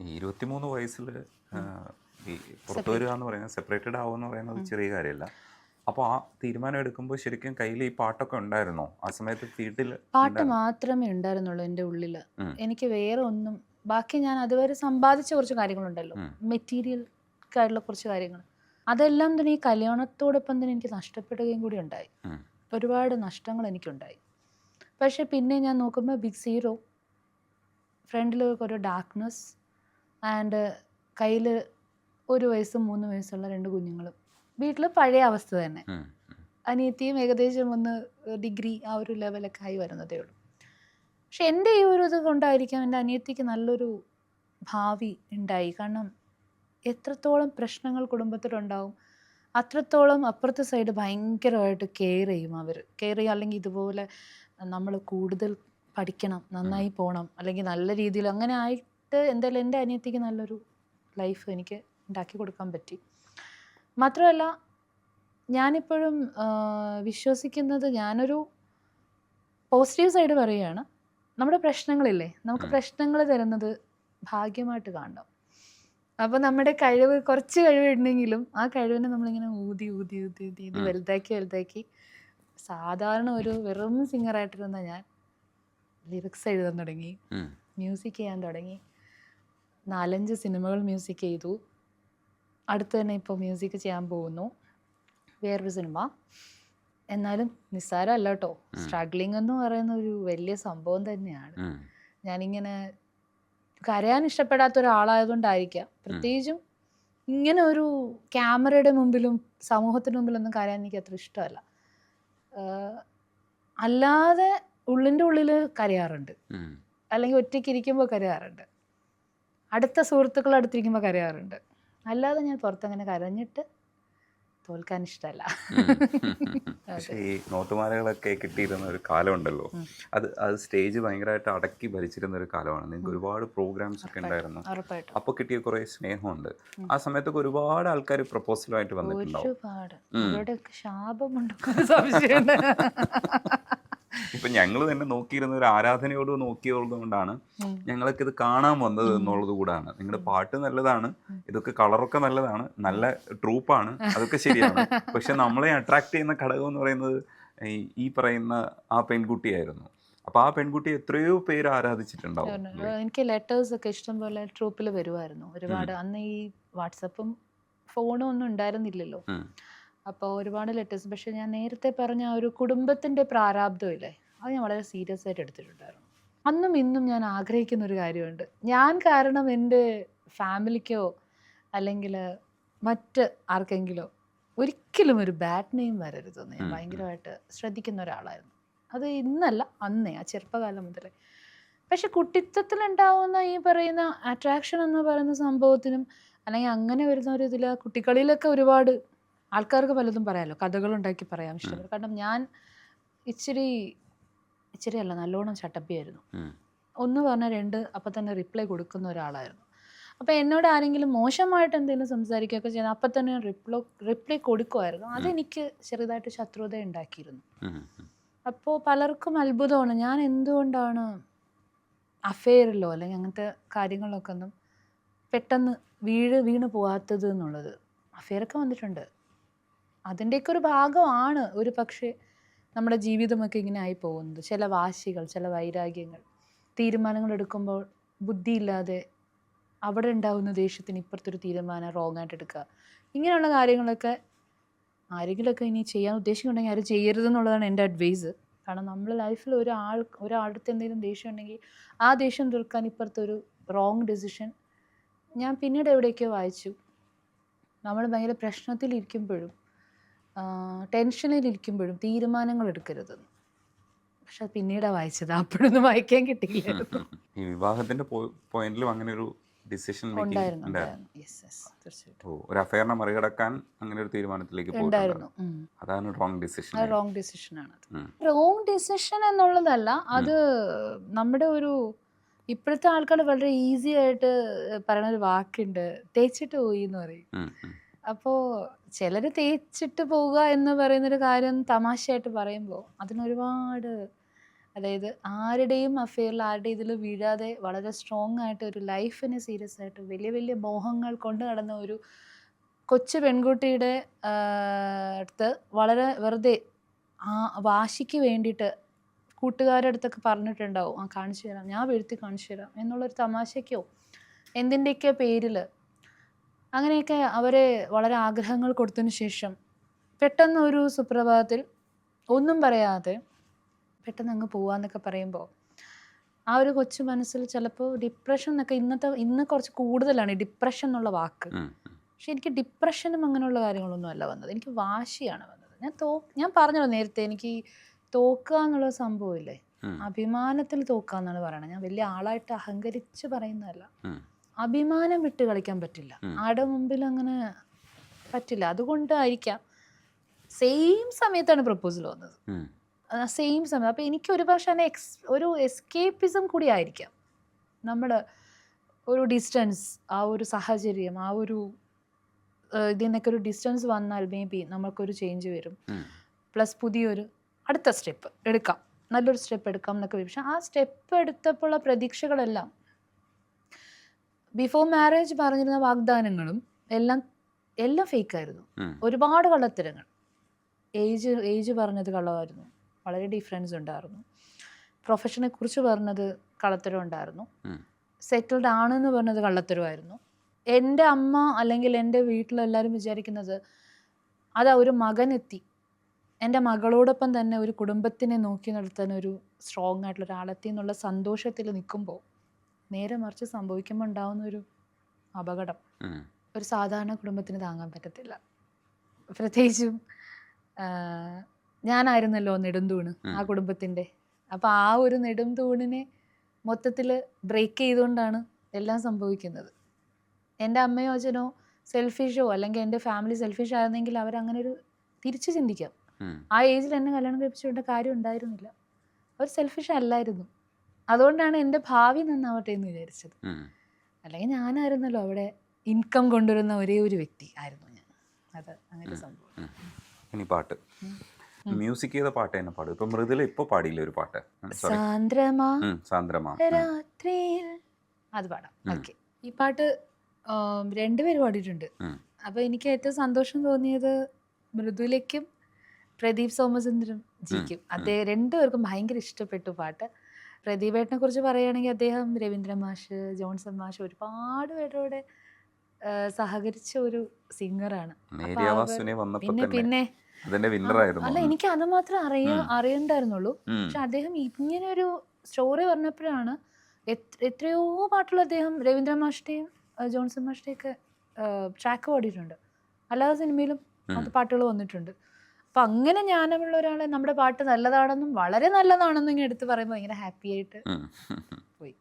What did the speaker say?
ഈ 23 വയസ്സിൽ ഈ പുറത്തു വരിക എന്ന് പറയുന്നത്, സെപ്പറേറ്റഡ് ആവുക എന്ന് പറയുന്നത് ചെറിയ കാര്യമല്ല. അപ്പോൾ ആ തീരുമാനം എടുക്കുമ്പോൾ ശരിക്കും കയ്യിൽ ഈ പാട്ടൊക്കെ ഉണ്ടായിരുന്നോ ആ സമയത്ത്? വീട്ടിൽ പാട്ട് മാത്രമേ ഉണ്ടായിരുന്നുള്ളൂ എൻ്റെ ഉള്ളിൽ. ഉം, എനിക്ക് വേറെ ഒന്നും, ബാക്കി ഞാൻ അതുവരെ സമ്പാദിച്ച കുറച്ച് കാര്യങ്ങളുണ്ടല്ലോ, ഉം, മെറ്റീരിയൽ ആയിട്ടുള്ള കുറച്ച് കാര്യങ്ങൾ, അതെല്ലാം തന്നെ ഈ കല്യാണത്തോടൊപ്പം തന്നെ എനിക്ക് നഷ്ടപ്പെടുകയും കൂടി ഉണ്ടായി. ഉം, ഒരുപാട് നഷ്ടങ്ങൾ എനിക്കുണ്ടായി. പക്ഷെ പിന്നെ ഞാൻ നോക്കുമ്പോൾ ബിഗ് സീറോ, ഫ്രണ്ടിൽ ഒരു ഡാർക്ക്നെസ്, ആൻഡ് കയ്യിൽ 1 വയസ്സും 3 വയസ്സുള്ള 2 കുഞ്ഞുങ്ങളും. വീട്ടിൽ പഴയ അവസ്ഥ തന്നെ. ഉം, അനിയത്തിയും ഏകദേശം ഒന്ന് ഡിഗ്രി ആ ഒരു ലെവലൊക്കെ ആയി വരുന്നതേ ഉള്ളൂ. പക്ഷെ എൻ്റെ ഈ ഒരു ഇത് കൊണ്ടായിരിക്കാം എൻ്റെ അനിയത്തിക്ക് നല്ലൊരു ഭാവി ഉണ്ടായി. കാരണം എത്രത്തോളം പ്രശ്നങ്ങൾ കുടുംബത്തിലുണ്ടാവും, അത്രത്തോളം അപ്പുറത്തെ സൈഡ് ഭയങ്കരമായിട്ട് കെയർ ചെയ്യും അവർ. കെയർ ചെയ്യും, അല്ലെങ്കിൽ ഇതുപോലെ നമ്മൾ കൂടുതൽ പഠിക്കണം, നന്നായി പോകണം, അല്ലെങ്കിൽ നല്ല രീതിയിൽ അങ്ങനെ ആയിട്ട് എന്തായാലും എൻ്റെ അനിയത്തിക്ക് നല്ലൊരു ലൈഫ് എനിക്ക് ഉണ്ടാക്കി കൊടുക്കാൻ പറ്റി. മാത്രമല്ല ഞാനിപ്പോഴും വിശ്വസിക്കുന്നത്, ഞാനൊരു പോസിറ്റീവ് സൈഡ് പറയുകയാണ്, നമ്മുടെ പ്രശ്നങ്ങളില്ലേ, നമുക്ക് പ്രശ്നങ്ങൾ തരുന്നത് ഭാഗ്യമായിട്ട് കാണണം. അപ്പോൾ നമ്മുടെ കഴിവ്, കുറച്ച് കഴിവ് ഉണ്ടെങ്കിലും ആ കഴിവിനെ നമ്മളിങ്ങനെ ഊതി ഊതി ഊതി ഊതി ഇത് വലുതാക്കി വലുതാക്കി സാധാരണ ഒരു വെറും സിംഗറായിട്ടിരുന്ന ഞാൻ ലിറിക്സ് എഴുതാൻ തുടങ്ങി, ഉം, മ്യൂസിക് ചെയ്യാൻ തുടങ്ങി. 4-5 സിനിമകൾ മ്യൂസിക് ചെയ്തു. അടുത്ത് തന്നെ ഇപ്പോൾ മ്യൂസിക് ചെയ്യാൻ പോകുന്നു വേറൊരു സിനിമ. എന്നാലും നിസ്സാരമല്ല കേട്ടോ, സ്ട്രഗ്ലിംഗ് എന്ന് പറയുന്ന ഒരു വലിയ സംഭവം തന്നെയാണ്. ഉം, ഞാനിങ്ങനെ കരയാൻ ഇഷ്ടപ്പെടാത്ത ഒരാളായതുകൊണ്ടായിരിക്കാം, പ്രത്യേകിച്ചും ഇങ്ങനെ ഒരു ക്യാമറയുടെ മുമ്പിലും സമൂഹത്തിന് മുമ്പിലൊന്നും കരയാൻ എനിക്ക് അത്ര ഇഷ്ടമല്ല. അല്ലാതെ ഉള്ളിൻ്റെ ഉള്ളിൽ കരയാറുണ്ട്, ഉം. അല്ലെങ്കിൽ ഒറ്റയ്ക്ക് ഇരിക്കുമ്പോൾ കരയാറുണ്ട്, അടുത്ത സുഹൃത്തുക്കൾ അടുത്തിരിക്കുമ്പോൾ കരയാറുണ്ട്. അല്ലാതെ ഞാൻ പുറത്തങ്ങനെ കരഞ്ഞിട്ട് തോൽക്കാൻ ഇഷ്ടമല്ല. പക്ഷേ അതെ. ഈ നോട്ടുമാലകളൊക്കെ കിട്ടിയിരുന്ന ഒരു കാലമുണ്ടല്ലോ, അത് സ്റ്റേജ് ഭയങ്കരമായിട്ട് അടക്കി ഭരിച്ചിരുന്ന ഒരു കാലമാണ്. നിങ്ങൾക്ക് ഒരുപാട് പ്രോഗ്രാംസ് ഒക്കെ ഉണ്ടായിരുന്നു. ഉറപ്പായിട്ടും അപ്പോൾ കിട്ടിയ കുറേ സ്നേഹമുണ്ട്. ആ സമയത്തൊക്കെ ഒരുപാട് ആൾക്കാർ പ്രപ്പോസലുമായിട്ട് വന്നിട്ടുണ്ടാവും. ഒരുപാട്. അവരുടെയൊക്കെ ശാപമുണ്ടെന്ന് സംശയമുണ്ട്. ഇപ്പം ഞങ്ങൾ തന്നെ നോക്കിയിരുന്ന ഒരു ആരാധനയോട് നോക്കിയത് കൊണ്ടാണ് ഞങ്ങൾക്ക് ഇത് കാണാൻ വന്നത് എന്നുള്ളത് കൂടാണ്. നിങ്ങളുടെ പാട്ട് നല്ലതാണ്, ഇതൊക്കെ കളറൊക്കെ നല്ലതാണ്, നല്ല ട്രൂപ്പാണ്, അതൊക്കെ ശരിയാണ്. പക്ഷെ നമ്മളെ അട്രാക്ട് ചെയ്യുന്ന ഘടകം എന്ന് പറയുന്നത് ഈ പറയുന്ന ആ പെൺകുട്ടിയായിരുന്നു. അപ്പോൾ ആ പെൺകുട്ടി എത്രയോ പേര് ആരാധിച്ചിട്ടുണ്ടാവും. എനിക്ക് ലെറ്റേഴ്സ് ഒക്കെ ഇഷ്ടം പോലെ ട്രൂപ്പിൽ വരുമായിരുന്നു ഒരുപാട്. അന്ന് ഈ വാട്സപ്പും ഫോണും ഒന്നും ഉണ്ടായിരുന്നില്ലല്ലോ. അപ്പോൾ ഒരുപാട് ലെറ്റേഴ്സ്. പക്ഷെ ഞാൻ നേരത്തെ പറഞ്ഞ ആ ഒരു കുടുംബത്തിൻ്റെ പ്രാരാബ്ദമില്ലേ, അത് ഞാൻ വളരെ സീരിയസ് ആയിട്ട് എടുത്തിട്ടുണ്ടായിരുന്നു. അന്നും ഇന്നും ഞാൻ ആഗ്രഹിക്കുന്ന ഒരു കാര്യമുണ്ട്. ഞാൻ കാരണം എൻ്റെ ഫാമിലിക്കോ അല്ലെങ്കിൽ മറ്റ് ആർക്കെങ്കിലോ ഒരിക്കലും ഒരു ബാഡ് നെയിം വരരുതെന്ന് ഞാൻ ഭയങ്കരമായിട്ട് ശ്രദ്ധിക്കുന്ന ഒരാളായിരുന്നു. അത് ഇന്നല്ല, അന്നേ, ആ ചെറുപ്പകാലം മുതലേ. പക്ഷെ കുട്ടിത്തത്തിലുണ്ടാവുന്ന ഈ പറയുന്ന അട്രാക്ഷൻ എന്ന് പറയുന്ന സംഭവത്തിനും, അല്ലെങ്കിൽ അങ്ങനെ വരുന്ന ഒരു ഇതിൽ കുട്ടികളിലൊക്കെ ഒരുപാട് ആൾക്കാർക്ക് പലതും പറയാമല്ലോ, കഥകളുണ്ടാക്കി പറയാം ഇഷ്ടപ്പെടും. കാരണം ഞാൻ ഇച്ചിരി ഇച്ചിരി അല്ല, നല്ലോണം ചട്ടപ്പിയായിരുന്നു. ഒന്ന് പറഞ്ഞാൽ 2 അപ്പം തന്നെ റിപ്ലൈ കൊടുക്കുന്ന ഒരാളായിരുന്നു. അപ്പോൾ എന്നോട് ആരെങ്കിലും മോശമായിട്ട് എന്തെങ്കിലും സംസാരിക്കുകയൊക്കെ ചെയ്താൽ അപ്പം തന്നെ റിപ്ലൈ കൊടുക്കുമായിരുന്നു. അതെനിക്ക് ചെറുതായിട്ട് ശത്രുത ഉണ്ടാക്കിയിരുന്നു. അപ്പോൾ പലർക്കും അത്ഭുതമാണ് ഞാൻ എന്തുകൊണ്ടാണ് അഫെയറിലോ അല്ലെങ്കിൽ അങ്ങനത്തെ കാര്യങ്ങളിലൊക്കെ ഒന്നും പെട്ടെന്ന് വീണ് പോകാത്തത് എന്നുള്ളത്. അഫെയറൊക്കെ വന്നിട്ടുണ്ട്, അതിൻ്റെയൊക്കെ ഒരു ഭാഗമാണ് ഒരു പക്ഷേ നമ്മുടെ ജീവിതമൊക്കെ ഇങ്ങനെ ആയി പോകുന്നത്. ചില വാശികൾ, ചില വൈരാഗ്യങ്ങൾ, തീരുമാനങ്ങൾ എടുക്കുമ്പോൾ ബുദ്ധിയില്ലാതെ അവിടെ ഉണ്ടാകുന്ന ദേഷ്യത്തിന് ഇപ്പുറത്തൊരു തീരുമാനം റോങ് ആയിട്ട് എടുക്കുക. ഇങ്ങനെയുള്ള കാര്യങ്ങളൊക്കെ ആരെങ്കിലുമൊക്കെ ഇനി ചെയ്യാൻ ഉദ്ദേശിക്കുന്നുണ്ടെങ്കിൽ ആരും ചെയ്യരുതെന്നുള്ളതാണ് എൻ്റെ അഡ്വൈസ്. കാരണം നമ്മൾ ലൈഫിൽ ഒരാളുടെ എന്തെങ്കിലും ദേഷ്യം ഉണ്ടെങ്കിൽ ആ ദേഷ്യം തീർക്കാൻ ഇപ്പുറത്തൊരു റോങ് ഡെസിഷൻ. ഞാൻ പിന്നീട് എവിടെയൊക്കെയോ വായിച്ചു, നമ്മൾ ഭയങ്കര പ്രശ്നത്തിലിരിക്കുമ്പോഴും ടെൻഷനിലിരിക്കുമ്പോഴും തീരുമാനങ്ങൾ എടുക്കരുതെന്ന്. പക്ഷെ പിന്നീടാണ് വായിച്ചത്, അപ്പോഴൊന്നും വായിക്കാൻ കിട്ടിയില്ലായിരുന്നു. ഈ വിവാഹത്തിന്റെ പോയിന്റിലും അങ്ങനെ ഒരു ഡിസിഷൻ മേക്കിംഗ് ഉണ്ടായിരുന്നു ഉണ്ടായിരുന്നു. യെസ് യെസ്, തീർച്ചയായിട്ടും ഓ, ഒരു അഫെയറിനെ മറികടക്കാൻ അങ്ങനെ ഒരു തീരുമാനത്തിലേക്ക് ഉണ്ടായിരുന്നു. പോയിട്ടുണ്ട്. അതാണ് റോങ് ഡിസിഷൻ. അത് റോങ് ഡിസിഷനാണത്. റോങ് ഡിസിഷൻ എന്നുള്ളതല്ല, അത് നമ്മുടെ ഒരു ഇപ്പോഴത്തെ ആൾക്കാർ വളരെ ഈസി ആയിട്ട് പറയണൊരു വാക്കുണ്ട്, തേച്ചിട്ട് പോയി എന്ന് പറയും. അപ്പോൾ ചിലർ തേച്ചിട്ട് പോവുക എന്ന് പറയുന്നൊരു കാര്യം തമാശയായിട്ട് പറയുമ്പോൾ അതിനൊരുപാട് അതായത് ആരുടെയും അഫെയറിൽ ആരുടെ ഇതിൽ വീഴാതെ വളരെ സ്ട്രോങ് ആയിട്ട് ഒരു ലൈഫിനെ സീരിയസ് ആയിട്ട് വലിയ വലിയ മോഹങ്ങൾ കൊണ്ട് നടന്ന ഒരു കൊച്ചു പെൺകുട്ടിയുടെ അടുത്ത് വളരെ വെറുതെ ആ വാശിക്ക് വേണ്ടിയിട്ട് കൂട്ടുകാരുടെ അടുത്തൊക്കെ പറഞ്ഞിട്ടുണ്ടാവും, ആ കാണിച്ചു തരാം, ഞാൻ വീഴ്ത്തി കാണിച്ചു തരാം എന്നുള്ളൊരു തമാശയ്ക്കോ എന്തിൻ്റെയൊക്കെ പേരിൽ അങ്ങനെയൊക്കെ അവരെ വളരെ ആഗ്രഹങ്ങൾ കൊടുത്തതിന് ശേഷം പെട്ടെന്ന് ഒരു സുപ്രഭാതത്തിൽ ഒന്നും പറയാതെ പെട്ടെന്ന് അങ്ങ് പോവാന്നൊക്കെ പറയുമ്പോൾ ആ ഒരു കൊച്ചു മനസ്സിൽ ചിലപ്പോൾ ഡിപ്രഷൻ എന്നൊക്കെ ഇന്ന് കുറച്ച് കൂടുതലാണ് ഈ ഡിപ്രഷൻ എന്നുള്ള വാക്ക്. പക്ഷെ എനിക്ക് ഡിപ്രഷനും അങ്ങനെയുള്ള കാര്യങ്ങളൊന്നും അല്ല വന്നത്, എനിക്ക് വാശിയാണ് വന്നത്. ഞാൻ പറഞ്ഞല്ലോ നേരത്തെ, എനിക്ക് ഈ തോക്കുക എന്നുള്ള സംഭവമില്ലേ, അഭിമാനത്തിൽ തോക്കുക എന്നാണ് പറയണത്. ഞാൻ വലിയ ആളായിട്ട് അഹങ്കരിച്ച് പറയുന്നതല്ല. അഭിമാനം വിട്ട് കളിക്കാൻ പറ്റില്ല, ആരുടെ മുമ്പിൽ അങ്ങനെ പറ്റില്ല. അതുകൊണ്ടായിരിക്കാം സെയിം സമയത്താണ് പ്രപ്പോസൽ വന്നത്, സെയിം സമയം. അപ്പോൾ എനിക്ക് ഒരു പക്ഷേ ഒരു എസ്കേപ്പിസം കൂടി ആയിരിക്കാം നമ്മൾ ഒരു ഡിസ്റ്റൻസ്, ആ ഒരു സാഹചര്യം, ആ ഒരു ഇതിൽ നിന്നൊക്കെ ഒരു ഡിസ്റ്റൻസ് വന്നാൽ മേ ബി നമുക്കൊരു ചേഞ്ച് വരും. പ്ലസ് പുതിയൊരു അടുത്ത സ്റ്റെപ്പ് എടുക്കാം, നല്ലൊരു സ്റ്റെപ്പ് എടുക്കാം എന്നൊക്കെ. പക്ഷെ ആ സ്റ്റെപ്പ് എടുത്തപ്പോഴുള്ള പ്രതീക്ഷകളെല്ലാം ബിഫോർ മാരേജ് പറഞ്ഞിരുന്ന വാഗ്ദാനങ്ങളും എല്ലാം ഫേക്കായിരുന്നു. ഒരുപാട് കള്ളത്തരങ്ങൾ. ഏജ് പറഞ്ഞത് കള്ളമായിരുന്നു, വളരെ ഡിഫറൻസ് ഉണ്ടായിരുന്നു. പ്രൊഫഷനെ കുറിച്ച് പറഞ്ഞത് കള്ളത്തരം ഉണ്ടായിരുന്നു. സെറ്റിൽഡ് ആണെന്ന് പറഞ്ഞത് കള്ളത്തരമായിരുന്നു. എൻ്റെ അമ്മ അല്ലെങ്കിൽ എൻ്റെ വീട്ടിലെല്ലാവരും വിചാരിക്കുന്നത് അതാ ഒരു മകനെത്തി എൻ്റെ മകളോടൊപ്പം തന്നെ ഒരു കുടുംബത്തിനെ നോക്കി നടത്താൻ ഒരു സ്ട്രോങ് ആയിട്ടുള്ള ഒരാളെത്തി എന്നുള്ള സന്തോഷത്തിൽ നിൽക്കുമ്പോൾ നേരെ മറിച്ച് സംഭവിക്കുമ്പോൾ ഉണ്ടാവുന്ന ഒരു അപകടം ഒരു സാധാരണ കുടുംബത്തിന് താങ്ങാൻ പറ്റത്തില്ല. പ്രത്യേകിച്ചും ഞാനായിരുന്നല്ലോ നെടുംതൂണ് ആ കുടുംബത്തിൻ്റെ. അപ്പോൾ ആ ഒരു നെടുംതൂണിനെ മൊത്തത്തിൽ ബ്രേക്ക് ചെയ്തുകൊണ്ടാണ് എല്ലാം സംഭവിക്കുന്നത്. എൻ്റെ അമ്മയോ അച്ഛനോ സെൽഫിഷോ അല്ലെങ്കിൽ എൻ്റെ ഫാമിലി സെൽഫിഷ് ആയിരുന്നെങ്കിൽ അവരങ്ങനെ ഒരു തിരിച്ച് ചിന്തിക്കാം. ആ ഏജിൽ എന്നെ കല്യാണം കഴിപ്പിച്ചുകൊണ്ട് കാര്യം ഉണ്ടായിരുന്നില്ല, അവർ സെൽഫിഷ് അല്ലായിരുന്നു. അതുകൊണ്ടാണ് എൻ്റെ ഭാവി നന്നാവട്ടെ എന്ന് വിചാരിച്ചത്. അല്ലെങ്കിൽ ഞാനായിരുന്നല്ലോ അവിടെ ഇൻകം കൊണ്ടുവരുന്ന ഒരേ ഒരു വ്യക്തി ആയിരുന്നു ഞാൻ. അത് അങ്ങനെ സംഭവം. ഇനി പാട്ട്, മ്യൂസിക് ചെയ്ത പാട്ട് തന്നെ പാടും. ഇപ്പൊ മൃദുല ഇപ്പൊ പാടിയില്ല ഒരു പാട്ട്, സാന്ദ്രമാ രാത്രിയിൽ, അത് പാടാം. ഓക്കെ, ഈ പാട്ട് രണ്ടുപേര് പാടിയിട്ടുണ്ട്. അപ്പോൾ എനിക്ക് ഏറ്റവും സന്തോഷം തോന്നിയത് മൃദുലയ്ക്കും പ്രദീപ് സോമസുന്ദരം ജിക്കും. അദ്ദേഹം രണ്ടുപേർക്കും ഭയങ്കര ഇഷ്ടപ്പെട്ടു പാട്ട്. പ്രദീപേട്ടനെ കുറിച്ച് പറയുകയാണെങ്കിൽ അദ്ദേഹം രവീന്ദ്ര മാഷ്, ജോൺസൺ മാഷ് ഒരുപാട് പേരോടെ സഹകരിച്ച ഒരു സിംഗറാണ്. പിന്നെ അല്ല, എനിക്ക് അത് മാത്രം അറിയണ്ടായിരുന്നുള്ളൂ. പക്ഷെ അദ്ദേഹം ഇങ്ങനെ ഒരു സ്റ്റോറി പറഞ്ഞപ്പോഴാണ് എത്രയോ പാട്ടുകൾ അദ്ദേഹം രവീന്ദ്ര മാഷിന്റെയും ജോൺസൺ മാഷിന്റെയും ഒക്കെ ട്രാക്ക് പാടിയിട്ടുണ്ട്. അല്ലാതെ സിനിമയിലും അത് പാട്ടുകൾ വന്നിട്ടുണ്ട്. അപ്പം അങ്ങനെ ജ്ഞാനമുള്ള ഒരാളെ നമ്മുടെ പാട്ട് നല്ലതാണെന്നും വളരെ നല്ലതാണെന്നും ഇങ്ങനെ എടുത്ത് പറയുമ്പോൾ ഭയങ്കര ഹാപ്പി ആയിട്ട് പോയി.